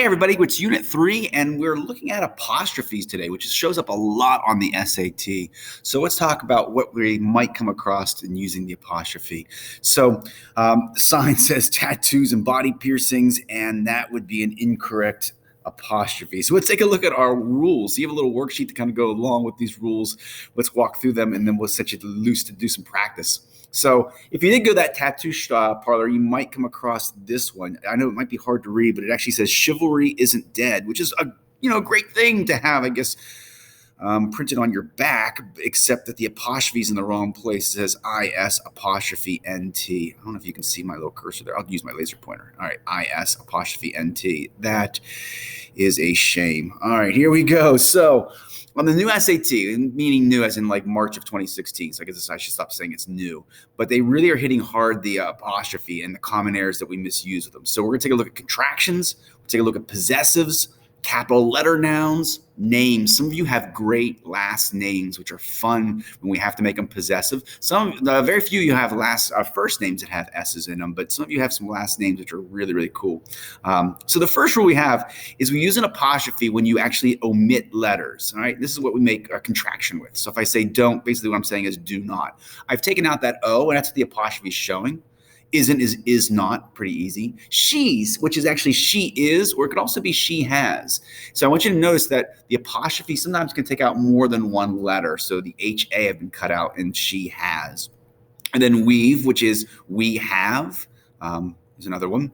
Hey everybody, it's Unit 3, and we're looking at apostrophes today, which shows up a lot on the SAT. So let's talk about what we might come across in using the apostrophe. So the sign says tattoos and body piercings, and that would be an incorrect apostrophe. So let's take a look at our rules. You have a little worksheet to kind of go along with these rules. Let's walk through them, and then we'll set you loose to do some practice. So if you did go to that tattoo parlor, you might come across this one. I know it might be hard to read, but it actually says chivalry isn't dead, which is a great thing to have, I guess, printed on your back, except that the apostrophe is in the wrong place. It says IS apostrophe NT. I don't know if you can see my little cursor there. I'll use my laser pointer. All right, IS apostrophe NT. That is a shame. All right, here we go. So on the new SAT, meaning new as in like March of 2016, so I guess I should stop saying it's new, but they really are hitting hard the apostrophe and the common errors that we misuse with them. So we're going to take a look at contractions, we'll take a look at possessives, capital letter nouns, names. Some of you have great last names, which are fun when we have to make them possessive. Very few you have first names that have S's in them, but some of you have some last names which are really, really cool. So the first rule we have is we use an apostrophe when you actually omit letters. All right, this is what we make a contraction with. So if I say don't, basically what I'm saying is do not. I've taken out that O, and that's what the apostrophe is showing. Isn't is not, pretty easy. She's, which is actually she is, or it could also be she has. So I want you to notice that the apostrophe sometimes can take out more than one letter. So the HA have been cut out and she has. And then we've, which is we have, is another one.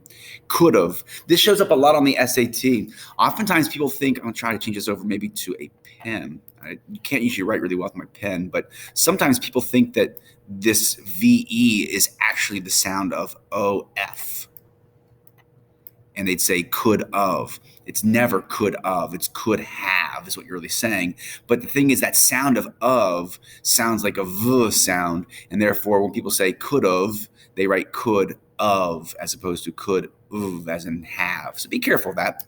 Could have. This shows up a lot on the SAT. Oftentimes people think, I'm going to try to change this over maybe to a pen. You can't usually write really well with my pen, but sometimes people think that this VE is actually the sound of OF. And they'd say could of. It's never could of. It's could have is what you're really saying. But the thing is that sound of sounds like a V sound. And therefore, when people say could of, they write could of as opposed to could of as in have. So be careful of that.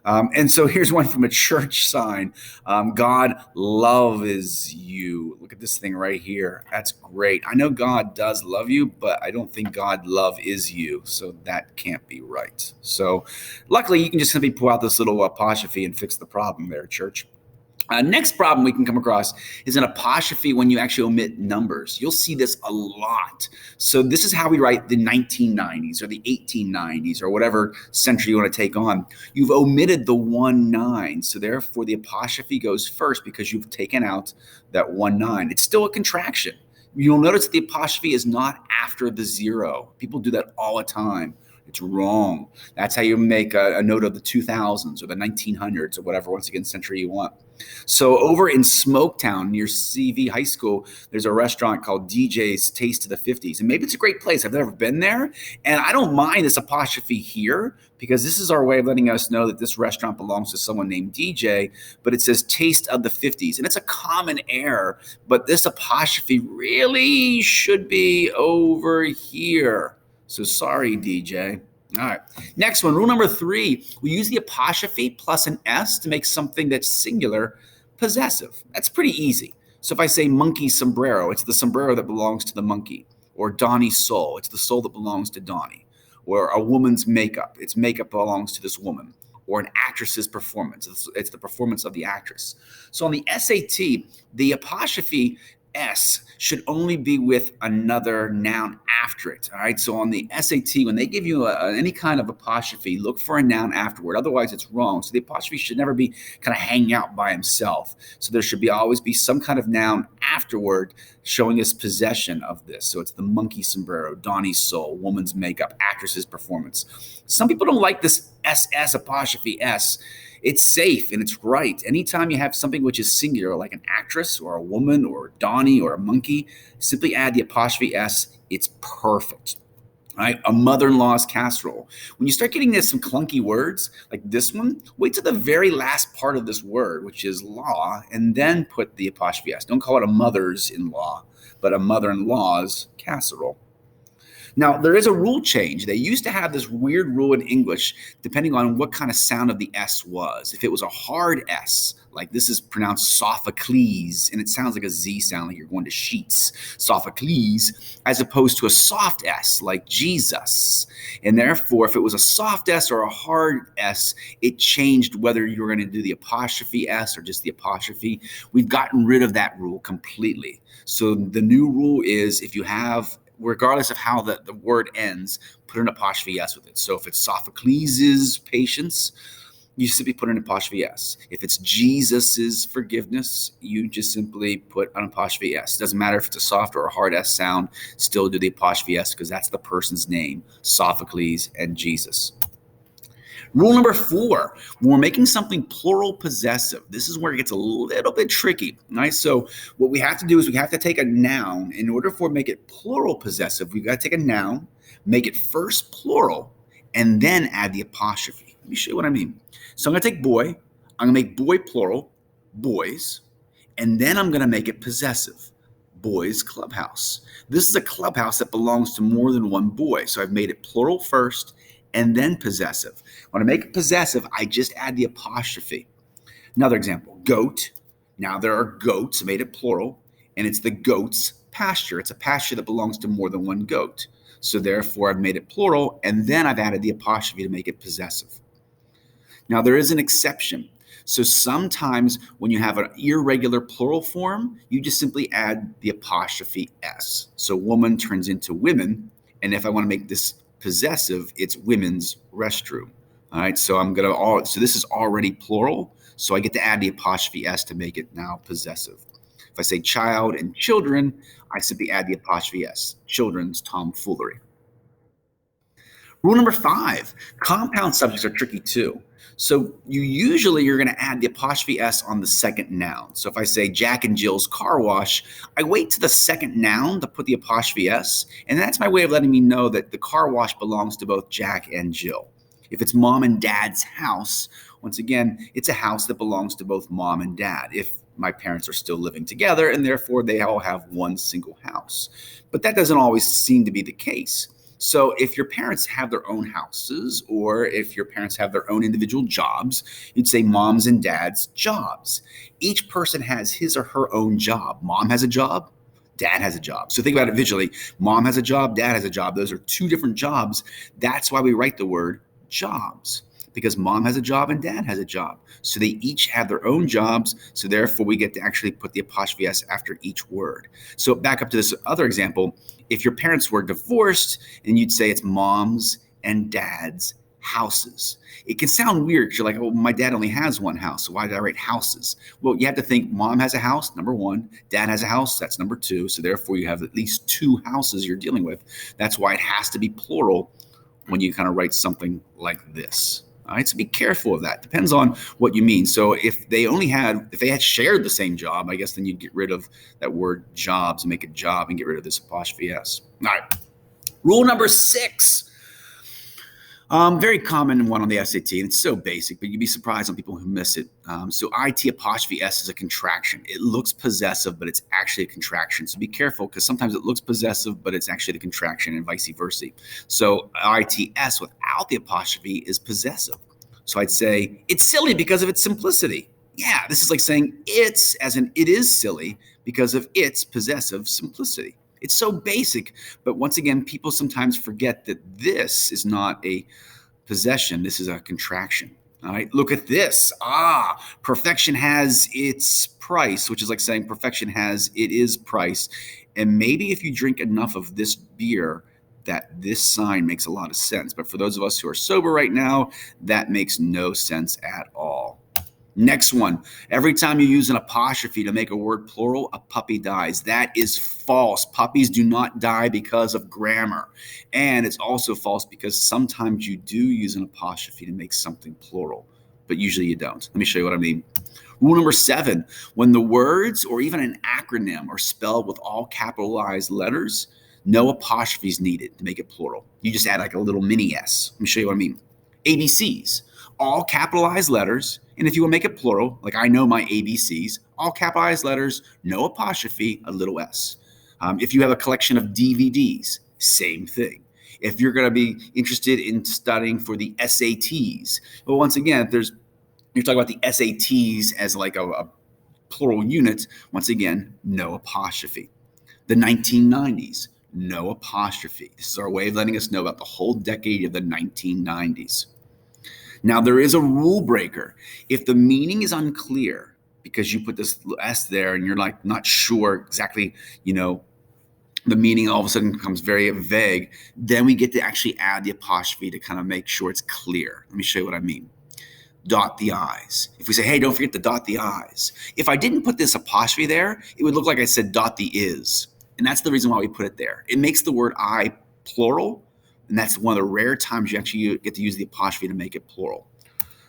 And so here's one from a church sign. God loves you. Look at this thing right here. That's great. I know God does love you, but I don't think God love is you. So that can't be right. So luckily, you can just simply pull out this little apostrophe and fix the problem there, church. Next problem we can come across is an apostrophe when you actually omit numbers. You'll see this a lot. So this is how we write the 1990s or the 1890s or whatever century you want to take on. You've omitted the 19. So therefore the apostrophe goes first because you've taken out that 19. It's still a contraction. You'll notice that the apostrophe is not after the 0. People do that all the time. It's wrong. That's how you make a note of the 2000s or the 1900s or whatever, once again, century you want. So over in Smoketown near CV High School, there's a restaurant called DJ's Taste of the 50s. And maybe it's a great place. I've never been there. And I don't mind this apostrophe here because this is our way of letting us know that this restaurant belongs to someone named DJ, but it says Taste of the 50s. And it's a common error, but this apostrophe really should be over here. So sorry, DJ. All right. Next one, rule number 3. We use the apostrophe plus an S to make something that's singular possessive. That's pretty easy. So if I say monkey sombrero, it's the sombrero that belongs to the monkey. Or Donnie's soul, it's the soul that belongs to Donnie. Or a woman's makeup, its makeup belongs to this woman. Or an actress's performance, it's the performance of the actress. So on the SAT, the apostrophe S should only be with another noun after it. All right. So on the SAT, when they give you any kind of apostrophe, look for a noun afterward. Otherwise, it's wrong. So the apostrophe should never be kind of hanging out by himself. So there should always be some kind of noun afterward showing us possession of this. So it's the monkey sombrero, Donnie's soul, woman's makeup, actress's performance. Some people don't like this SS apostrophe S. It's safe and it's right. Anytime you have something which is singular, like an actress or a woman or Donnie or a monkey, simply add the apostrophe S. It's perfect. All right, a mother-in-law's casserole. When you start getting some clunky words like this one, wait till the very last part of this word, which is law, and then put the apostrophe S. Don't call it a mother's-in-law, but a mother-in-law's casserole. Now, there is a rule change. They used to have this weird rule in English, depending on what kind of sound of the S was. If it was a hard S, Like this is pronounced Sophocles, and it sounds like a Z sound, like you're going to sheets. Sophocles, as opposed to a soft S, like Jesus. And therefore, if it was a soft S or a hard S, it changed whether you were going to do the apostrophe S or just the apostrophe. We've gotten rid of that rule completely. So the new rule is if you have, regardless of how the word ends, put an apostrophe S with it. So if it's Sophocles' patience, you simply put an apostrophe S. If it's Jesus's forgiveness, you just simply put an apostrophe S. Doesn't matter if it's a soft or a hard S sound, still do the apostrophe S because that's the person's name, Sophocles and Jesus. Rule number 4, when we're making something plural possessive, this is where it gets a little bit tricky, right? So what we have to do is we have to take a noun. In order for make it plural possessive, we've got to take a noun, make it first plural, and then add the apostrophe. Let me show you what I mean. So I'm going to take boy, I'm going to make boy plural, boys, and then I'm going to make it possessive, boys clubhouse. This is a clubhouse that belongs to more than one boy. So I've made it plural first and then possessive. When I make it possessive, I just add the apostrophe. Another example, goat. Now there are goats, I made it plural, and it's the goat's pasture. It's a pasture that belongs to more than one goat. So therefore, I've made it plural, and then I've added the apostrophe to make it possessive. Now there is an exception. So sometimes when you have an irregular plural form, you just simply add the apostrophe S. So woman turns into women, and if I want to make this possessive, it's women's restroom. All right, so so this is already plural, so I get to add the apostrophe S to make it now possessive. If I say child and children, I simply add the apostrophe S, children's tomfoolery. Rule number 5, compound subjects are tricky too. So you're going to add the apostrophe S on the second noun. So if I say Jack and Jill's car wash, I wait to the second noun to put the apostrophe S, and that's my way of letting me know that the car wash belongs to both Jack and Jill. If it's mom and dad's house, once again, it's a house that belongs to both mom and dad. If my parents are still living together, and therefore they all have one single house. But that doesn't always seem to be the case. So if your parents have their own houses, or if your parents have their own individual jobs, you'd say moms and dads' jobs. Each person has his or her own job. Mom has a job, dad has a job. So think about it visually. Mom has a job, dad has a job. Those are two different jobs. That's why we write the word jobs, because mom has a job and dad has a job. So they each have their own jobs. So therefore we get to actually put the apostrophe S after each word. So back up to this other example. If your parents were divorced, and you'd say it's mom's and dad's houses. It can sound weird because you're like, oh, my dad only has one house, so why did I write houses? Well, you have to think mom has a house, number 1. Dad has a house, that's number 2. So therefore you have at least 2 houses you're dealing with. That's why it has to be plural when you kind of write something like this. All right, so be careful of that. Depends on what you mean. So if they had shared the same job, I guess then you'd get rid of that word jobs and make it job and get rid of this apostrophe S. All right, rule number 6. Very common one on the SAT, and it's so basic, but you'd be surprised on people who miss it. So IT apostrophe S is a contraction. It looks possessive, but it's actually a contraction. So be careful, because sometimes it looks possessive, but it's actually the contraction, and vice versa. So ITS without the apostrophe is possessive. So I'd say it's silly because of its simplicity. Yeah, this is like saying it's, as in it is silly because of its possessive simplicity. It's so basic, but once again, people sometimes forget that this is not a possession. This is a contraction. All right, look at this. Perfection has its price, which is like saying perfection has it is price. And maybe if you drink enough of this beer, that this sign makes a lot of sense. But for those of us who are sober right now, that makes no sense at all. Next one, every time you use an apostrophe to make a word plural, a puppy dies. That is false. Puppies do not die because of grammar. And it's also false because sometimes you do use an apostrophe to make something plural, but usually you don't. Let me show you what I mean. Rule number 7, when the words or even an acronym are spelled with all capitalized letters, no apostrophe is needed to make it plural. You just add like a little mini s. Let me show you what I mean. ABCs, all capitalized letters. And if you want to make it plural, like I know my ABCs, all capitalized letters, no apostrophe, a little s. If you have a collection of DVDs, same thing. If you're going to be interested in studying for the SATs, well, once again, if there's You're talking about the SATs as like a plural unit. Once again, no apostrophe. The 1990s, no apostrophe. This is our way of letting us know about the whole decade of the 1990s. Now, there is a rule breaker. If the meaning is unclear because you put this S there and you're like not sure exactly, the meaning all of a sudden becomes very vague, then we get to actually add the apostrophe to kind of make sure it's clear. Let me show you what I mean. Dot the I's. If we say, hey, don't forget to dot the I's. If I didn't put this apostrophe there, it would look like I said dot the is. And that's the reason why we put it there. It makes the word I plural, and that's one of the rare times you actually get to use the apostrophe to make it plural.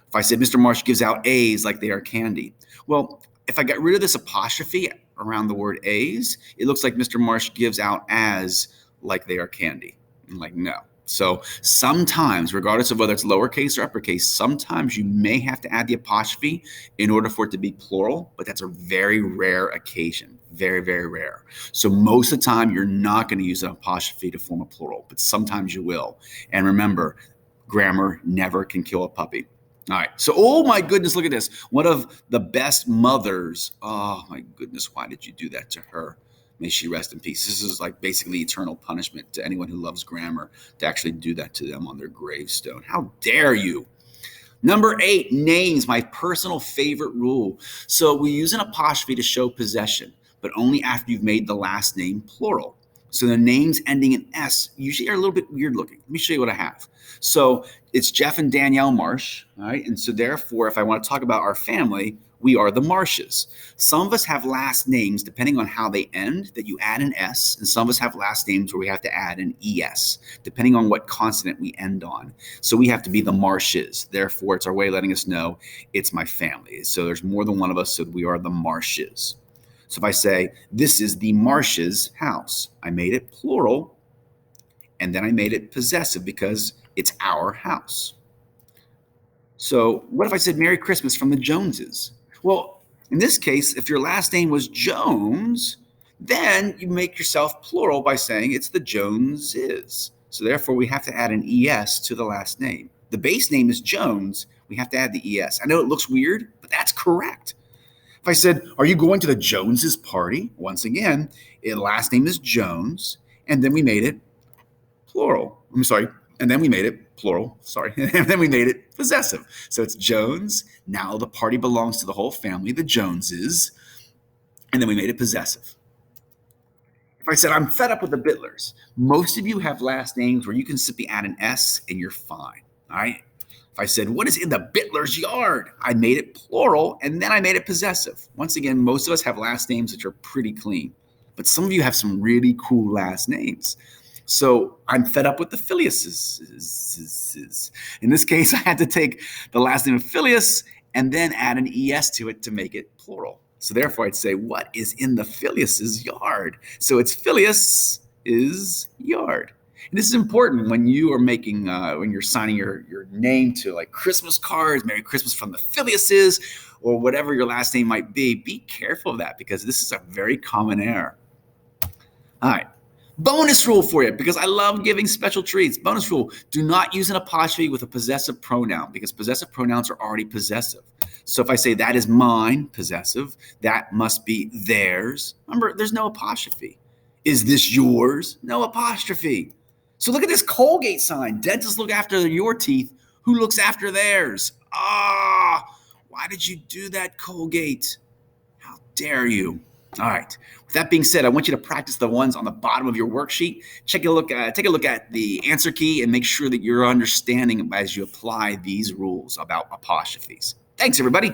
If I said Mr. Marsh gives out A's like they are candy. Well, if I got rid of this apostrophe around the word A's, it looks like Mr. Marsh gives out as like they are candy. I'm like, no. So sometimes, regardless of whether it's lowercase or uppercase, sometimes you may have to add the apostrophe in order for it to be plural, but that's a very rare occasion. Very, very rare. So most of the time, you're not going to use an apostrophe to form a plural, but sometimes you will. And remember, grammar never can kill a puppy. All right. So, oh my goodness, look at this. One of the best mothers. Oh my goodness, why did you do that to her? May she rest in peace. This is like basically eternal punishment to anyone who loves grammar, to actually do that to them on their gravestone. How dare you? Number 8, names, my personal favorite rule. So we use an apostrophe to show possession, but only after you've made the last name plural. So the names ending in S usually are a little bit weird looking. Let me show you what I have. So it's Jeff and Danielle Marsh, all right? And so therefore, if I want to talk about our family, we are the Marshes. Some of us have last names, depending on how they end, that you add an S, and some of us have last names where we have to add an ES, depending on what consonant we end on. So we have to be the Marshes. Therefore, it's our way of letting us know it's my family. So there's more than one of us, so we are the Marshes. So if I say, this is the Marshes' house, I made it plural, and then I made it possessive because it's our house. So what if I said Merry Christmas from the Joneses? Well, in this case, if your last name was Jones, then you make yourself plural by saying it's the Joneses. So therefore, we have to add an ES to the last name. The base name is Jones. We have to add the ES. I know it looks weird, but that's correct. If I said, are you going to the Joneses party? Once again, the last name is Jones, and then we made it plural. I'm sorry. And then we made it plural, sorry. And then we made it possessive. So it's Jones. Now the party belongs to the whole family, the Joneses. And then we made it possessive. If I said, I'm fed up with the Bittlers, most of you have last names where you can simply add an S and you're fine, all right? If I said, what is in the Bittlers' yard? I made it plural, and then I made it possessive. Once again, most of us have last names which are pretty clean. But some of you have some really cool last names. So I'm fed up with the Philiuses. In this case, I had to take the last name of Phileas and then add an ES to it to make it plural. So therefore, I'd say, what is in the Phileas' yard? So it's Phileas' yard. And this is important when you are making, when you're signing your name to like Christmas cards, Merry Christmas from the Phileases, or whatever your last name might be. Be careful of that because this is a very common error. All right. Bonus rule for you, because I love giving special treats. Bonus rule, do not use an apostrophe with a possessive pronoun because possessive pronouns are already possessive. So if I say that is mine, possessive, that must be theirs. Remember, there's no apostrophe. Is this yours? No apostrophe. So look at this Colgate sign. Dentists look after your teeth. Who looks after theirs? Why did you do that, Colgate? How dare you? All right. With that being said, I want you to practice the ones on the bottom of your worksheet. Take a look at the answer key and make sure that you're understanding as you apply these rules about apostrophes. Thanks, everybody.